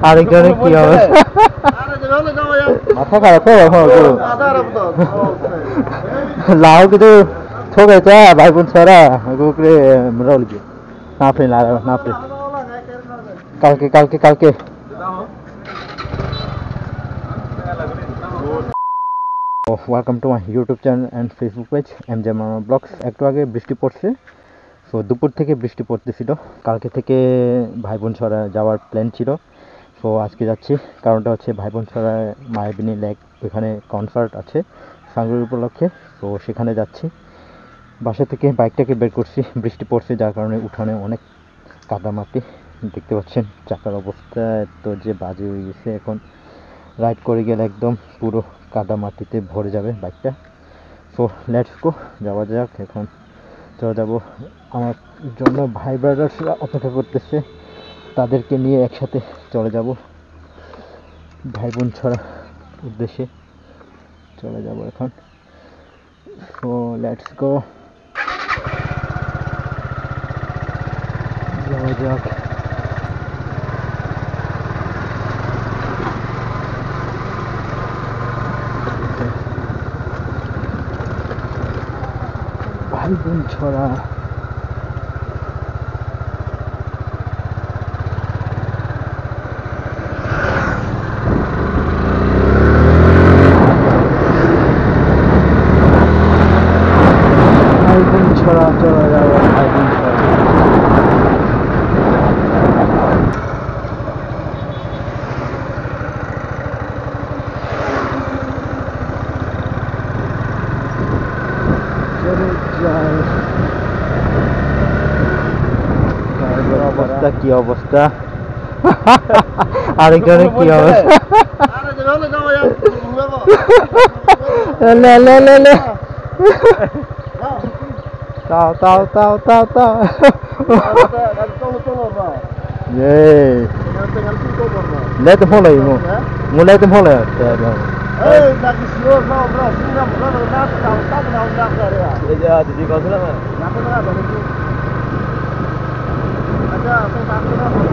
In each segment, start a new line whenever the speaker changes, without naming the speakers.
আরেকজনের কি অবস্থা মাথা খারাপ है लाओ कि तो थोक है क्या भाई बुन सारा को करे मरोल के ना पे ला ना पे कल के welcome to my YouTube channel and Facebook page এমজে মামা ব্লগস। একটু আগে বৃষ্টি পড়ছে, সো দুপুর থেকে বৃষ্টি পড়তেছিল। কালকে থেকে ভাই বোন ছড়া যাওয়ার প্ল্যান ছিল, সো আজকে যাচ্ছি। কারণটা হচ্ছে ভাই বোন ছড়ায় মায়াবিনী লেক, ওইখানে কনসার্ট আছে সাংগ্রিক উপলক্ষে, তো সেখানে যাচ্ছি। বাসা থেকে বাইকটাকে বের করছি, বৃষ্টি পড়ছে যার কারণে উঠানে অনেক কাদামাটি দেখতে পাচ্ছেন। চাকার অবস্থা তো যে বাজে হয়ে গেছে, এখন রাইড করে গেলে একদম পুরো কাদা মাটিতে ভরে যাবে বাইকটা। সো লেটস গো, যাওয়া যাক। এখন চলে যাব, আমার জন্য ভাই ব্রাদার্সরা অপেক্ষা করতেছে, তাদেরকে নিয়ে একসাথে চলে যাব ভাই বোন ছড়া উদ্দেশ্যে চলে যাব এখন। সো লেটস গো, যাওয়া যাক। ভাই বোন ছড়া চলে যাবো। ভাই বোন ছড়া অবস্থা কি অবস্থা, আরেকজনের কি অবস্থা। তাও তাও তাও তাও তাও ले तो फोन लगी मुझे तो फोन लगा lagi siur mau bro sini nak bro nak tahu nak करे ya jadi kau sudah mana nak mana ada itu ada saya tak tahu apa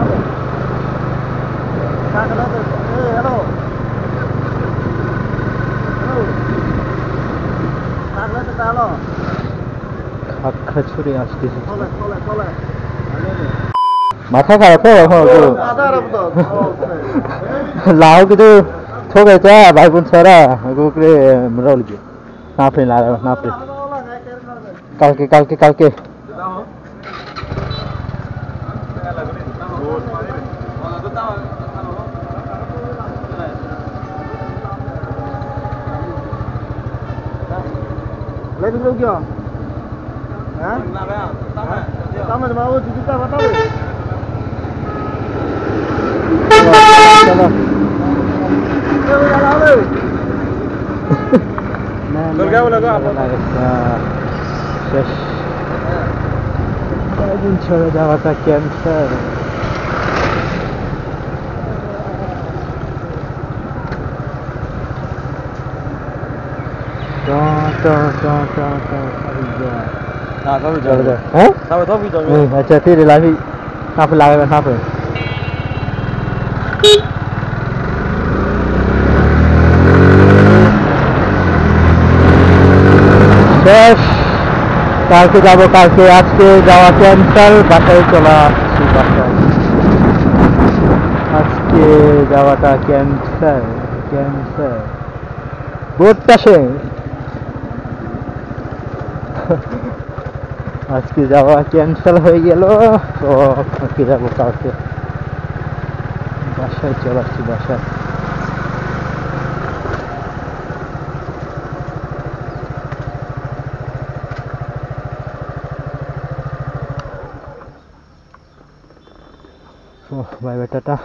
tak tahu hello hello tak tahu খাখা ছুরি আসতেছে। মাথা খারাপ है लाओ कि तो थोक है क्या भाई बुन सारा को करे मरोल के ना पे ला ना पे कल के ले तुम क्या हैं काम है माओ जी का बताओ শেষ। একদিন ছেড়ে যাওয়াটা ক্যান্সার। अच्छा तेरे लाभी यहाँ पे लागेगा यहाँ पे শেষ। কালকে যাবো, কালকে আজকে যাওয়া ক্যান্সার, বাসায় চলে আসছি। বাসায় আজকে যাওয়াটা ক্যান্সার বোর্ডটা শেষ। আজকে যাওয়া ক্যান্সেল হয়ে গেল, তো কালকে যাবো। কালকে বাসায় চলে আসছি। বাসায় বাই বাই, টাটা।